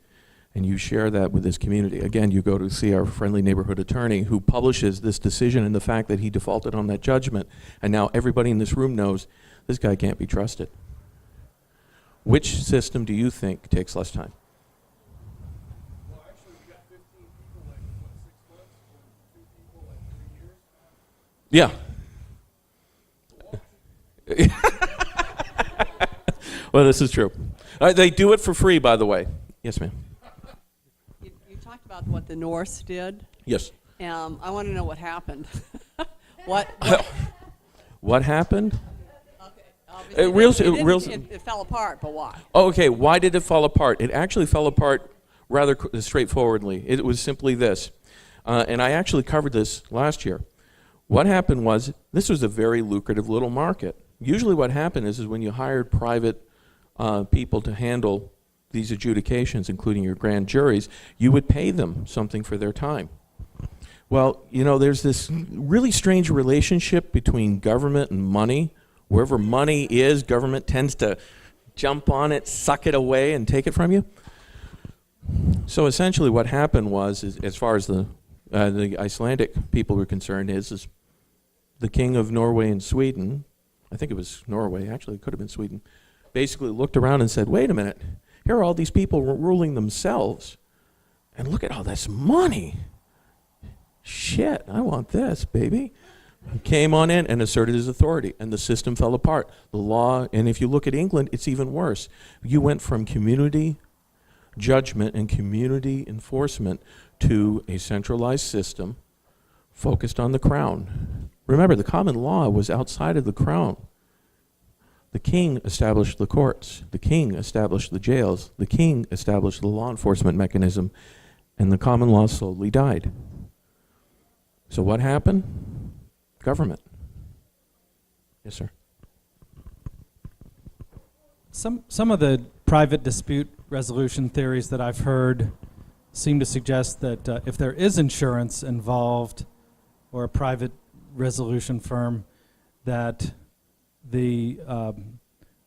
and you share that with this community. Again, you go to see our friendly neighborhood attorney who publishes this decision and the fact that he defaulted on that judgment, and now everybody in this room knows this guy can't be trusted. Which system do you think takes less time?
Well, actually, we got 15 people like, 6 months, and 2 people 3 years?
Yeah. Well, this is true. They do it for free, by the way. Yes, ma'am.
You talked about what the Norse did.
Yes.
I want to know what happened.
What happened?
Obviously, it fell apart, but why?
Oh, okay, why did it fall apart? It actually fell apart rather straightforwardly. It was simply this, and I actually covered this last year. What happened was, this was a very lucrative little market. Usually what happened is when you hired private people to handle these adjudications, including your grand juries, you would pay them something for their time. Well, you know, there's this really strange relationship between government and money. Wherever money is, government tends to jump on it, suck it away, and take it from you. So essentially what happened was, as far as the Icelandic people were concerned, is the king of Norway and Sweden, I think it was Norway, actually it could have been Sweden, basically looked around and said, wait a minute, here are all these people ruling themselves, and look at all this money. Shit, I want this, baby. He came on in and asserted his authority, and the system fell apart. The law, and if you look at England, it's even worse. You went from community judgment and community enforcement to a centralized system focused on the crown. Remember, the common law was outside of the crown. The king established the courts. The king established the jails. The king established the law enforcement mechanism, and the common law slowly died. So what happened? Government. Yes, sir.
Some of the private dispute resolution theories that I've heard seem to suggest that if there is insurance involved or a private resolution firm, that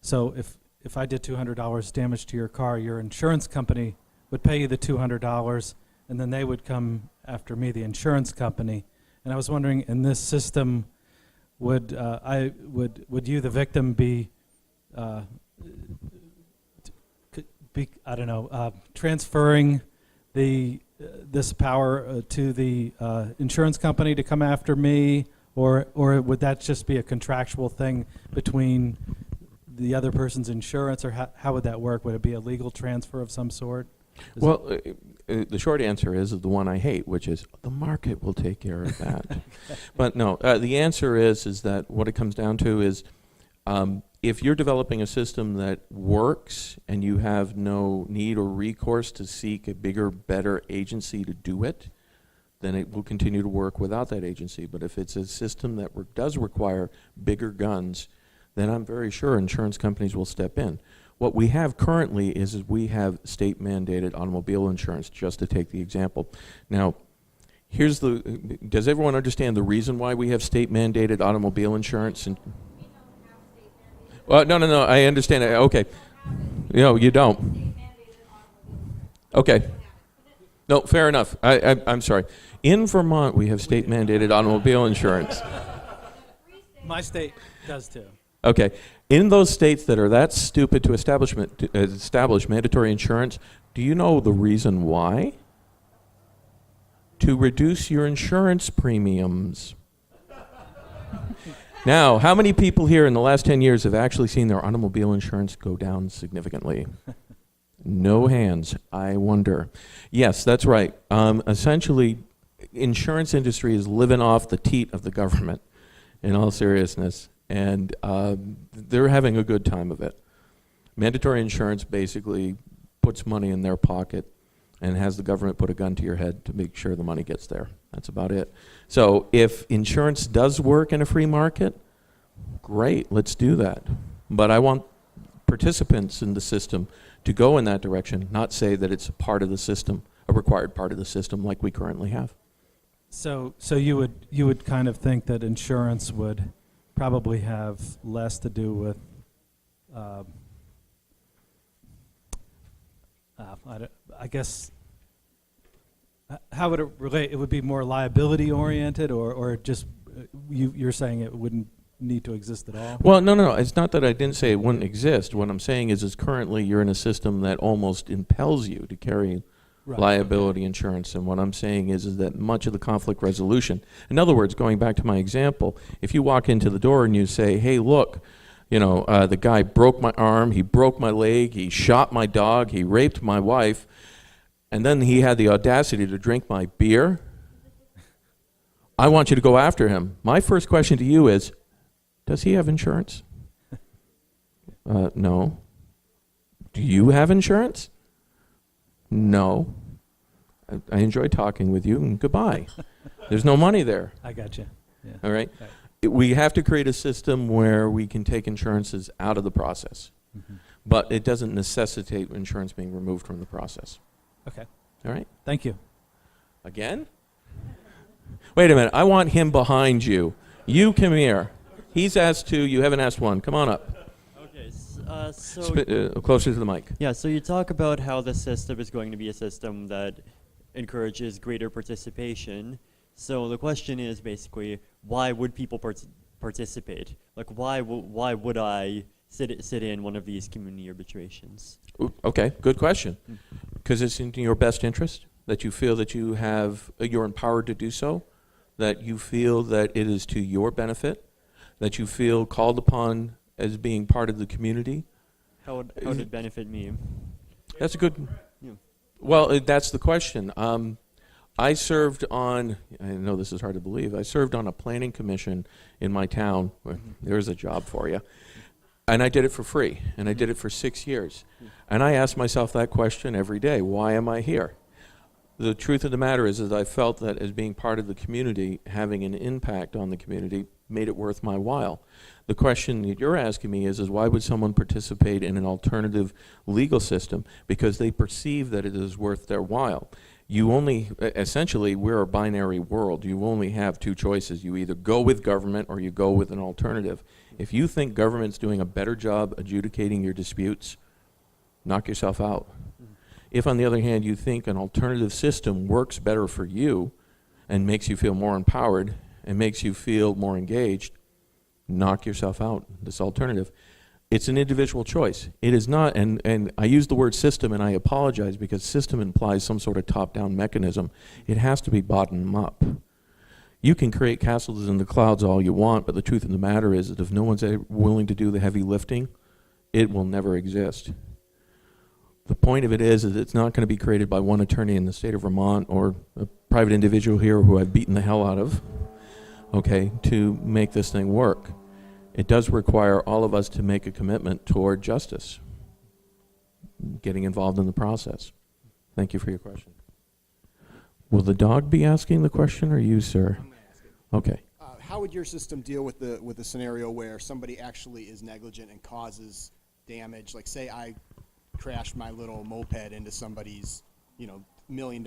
so if I did $200 damage to your car, your insurance company would pay you the $200, and then they would come after me, the insurance company. And I was wondering, in this system, would you, the victim, be transferring this power to the insurance company to come after me, or would that just be a contractual thing between the other person's insurance, or how would that work? Would it be a legal transfer of some sort?
The short answer is the one I hate, which is the market will take care of that. But no, the answer is that what it comes down to is if you're developing a system that works and you have no need or recourse to seek a bigger, better agency to do it, then it will continue to work without that agency. But if it's a system that does require bigger guns, then I'm very sure insurance companies will step in. What we have currently is we have state-mandated automobile insurance, just to take the example. Now, does everyone understand the reason why we have state-mandated automobile insurance? Well, no, I understand. Okay. No, you don't. Okay. No, fair enough. I'm sorry. In Vermont, we have state-mandated automobile insurance.
My state does too.
Okay. In those states that are that stupid to establish mandatory insurance, do you know the reason why? To reduce your insurance premiums. Now, how many people here in the last 10 years have actually seen their automobile insurance go down significantly? No hands, I wonder. Yes, that's right. Essentially, insurance industry is living off the teat of the government, in all seriousness, and they're having a good time of it. Mandatory insurance basically puts money in their pocket and has the government put a gun to your head to make sure the money gets there. That's about it. So if insurance does work in a free market, great, let's do that. But I want participants in the system to go in that direction, not say that it's a part of the system, a required part of the system like we currently have.
So you would kind of think that insurance would probably have less to do with I guess how would it relate? It would be more liability oriented, or just you're saying it wouldn't need to exist at all?
Well, no. It's not that I didn't say it wouldn't exist. What I'm saying is currently you're in a system that almost impels you to carry liability insurance. And what I'm saying is that much of the conflict resolution, in other words, going back to my example, if you walk into the door and you say, hey, look, the guy broke my arm, he broke my leg, he shot my dog, he raped my wife, and then he had the audacity to drink my beer, I want you to go after him. My first question to you is, does he have insurance? No. Do you have insurance? No. I enjoy talking with you, and goodbye. There's no money there.
I got you. Yeah.
All right? We have to create a system where we can take insurances out of the process.
Mm-hmm.
But it doesn't necessitate insurance being removed from the process.
Okay.
All right?
Thank you.
Again? Wait a minute. I want him behind you. You come here. He's asked two. You haven't asked one. Come on up.
Okay,
Closer to the mic.
yeah, so you talk about how the system is going to be a system that encourages greater participation. So the question is basically, why would people participate? Like, why would I sit in one of these community arbitrations?
Okay, good question. Because it's in your best interest, that you feel that you're empowered to do so, that you feel that it is to your benefit, that you feel called upon as being part of the community.
How would it benefit me?
That's a good.
Yeah.
Well, that's the question. I served on. I know this is hard to believe. I served on a planning commission in my town. There's a job for you. And I did it for free, and I did it for 6 years. And I asked myself that question every day: why am I here? The truth of the matter is I felt that as being part of the community, having an impact on the community, made it worth my while. The question that you're asking me is why would someone participate in an alternative legal system? Because they perceive that it is worth their while. Essentially, we're a binary world. You only have two choices. You either go with government or you go with an alternative. If you think government's doing a better job adjudicating your disputes, knock yourself out. If, on the other hand, you think an alternative system works better for you and makes you feel more empowered and makes you feel more engaged, knock yourself out. This alternative. It's an individual choice. It is not, and I use the word system, and I apologize because system implies some sort of top-down mechanism. It has to be bottom-up. You can create castles in the clouds all you want, but the truth of the matter is that if no one's willing to do the heavy lifting, it will never exist. The point of it is it's not going to be created by one attorney in the state of Vermont or a private individual here who I've beaten the hell out of, okay, to make this thing work. It does require all of us to make a commitment toward justice, getting involved in the process. Thank you for your question. Will the dog be asking the question or you, sir?
I'm going to ask it.
Okay.
How would your system deal with the scenario where somebody actually is negligent and causes damage? Like, say I crashed my little moped into somebody's, $1 million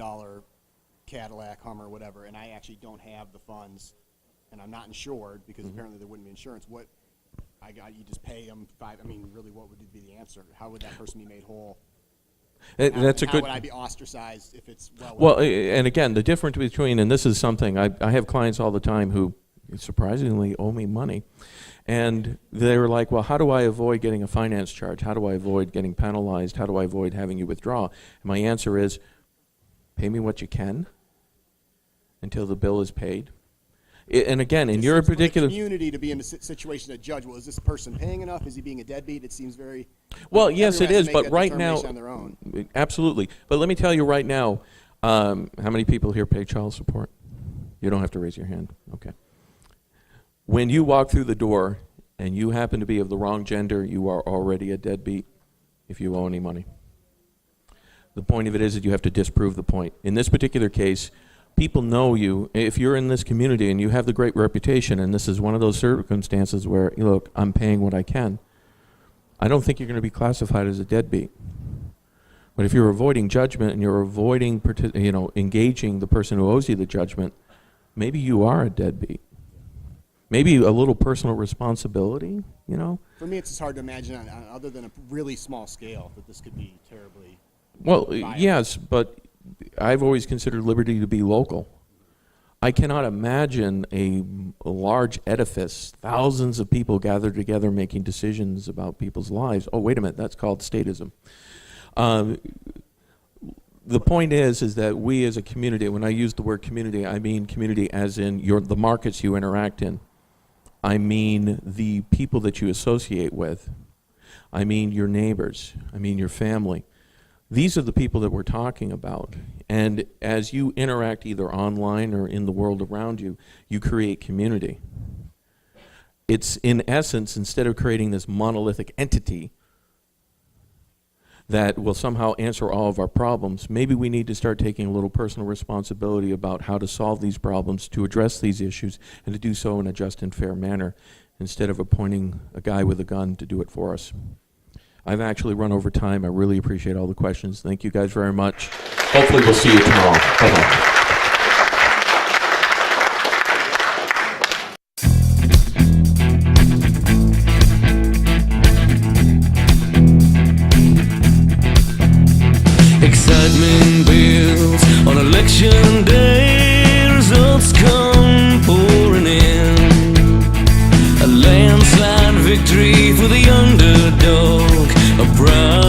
Cadillac, Hummer, or whatever, and I actually don't have the funds, and I'm not insured because apparently there wouldn't be insurance. You just pay them really, what would be the answer? How would that person be made whole?
That's a good.
How would I be ostracized if it's
Well, and again, the difference between, and this is something I have clients all the time who surprisingly owe me money. And they were like, well, how do I avoid getting a finance charge? How do I avoid getting penalized? How do I avoid having you withdraw? And my answer is, pay me what you can until the bill is paid. And again, in your particular
community to be in a situation to judge, well, is this person paying enough? Is he being a deadbeat? It seems very.
Well, yes, it
everyone has
is,
to
but
make that
right now,
determination on their own.
absolutely. But let me tell you right now, how many people here pay child support? You don't have to raise your hand. Okay. When you walk through the door and you happen to be of the wrong gender, you are already a deadbeat if you owe any money. The point of it is that you have to disprove the point. In this particular case, people know you. If you're in this community and you have the great reputation, and this is one of those circumstances where, look, I'm paying what I can, I don't think you're going to be classified as a deadbeat. But if you're avoiding judgment and you're avoiding, engaging the person who owes you the judgment, maybe you are a deadbeat. Maybe a little personal responsibility,
For me, it's just hard to imagine, other than a really small scale, that this could be terribly.
Well,
violent.
yes, but I've always considered liberty to be local. I cannot imagine a large edifice, thousands of people gathered together making decisions about people's lives. Oh, wait a minute, that's called statism. The point is that we as a community, when I use the word community, I mean community as in the markets you interact in. I mean the people that you associate with. I mean your neighbors. I mean your family. These are the people that we're talking about. And as you interact either online or in the world around you, you create community. It's, in essence, instead of creating this monolithic entity that will somehow answer all of our problems, maybe we need to start taking a little personal responsibility about how to solve these problems, to address these issues, and to do so in a just and fair manner, instead of appointing a guy with a gun to do it for us. I've actually run over time. I really appreciate all the questions. Thank you guys very much. Hopefully we'll see you tomorrow. Bye-bye.
Excitement builds on election day. Results come pouring in. A landslide victory for the underdog. A proud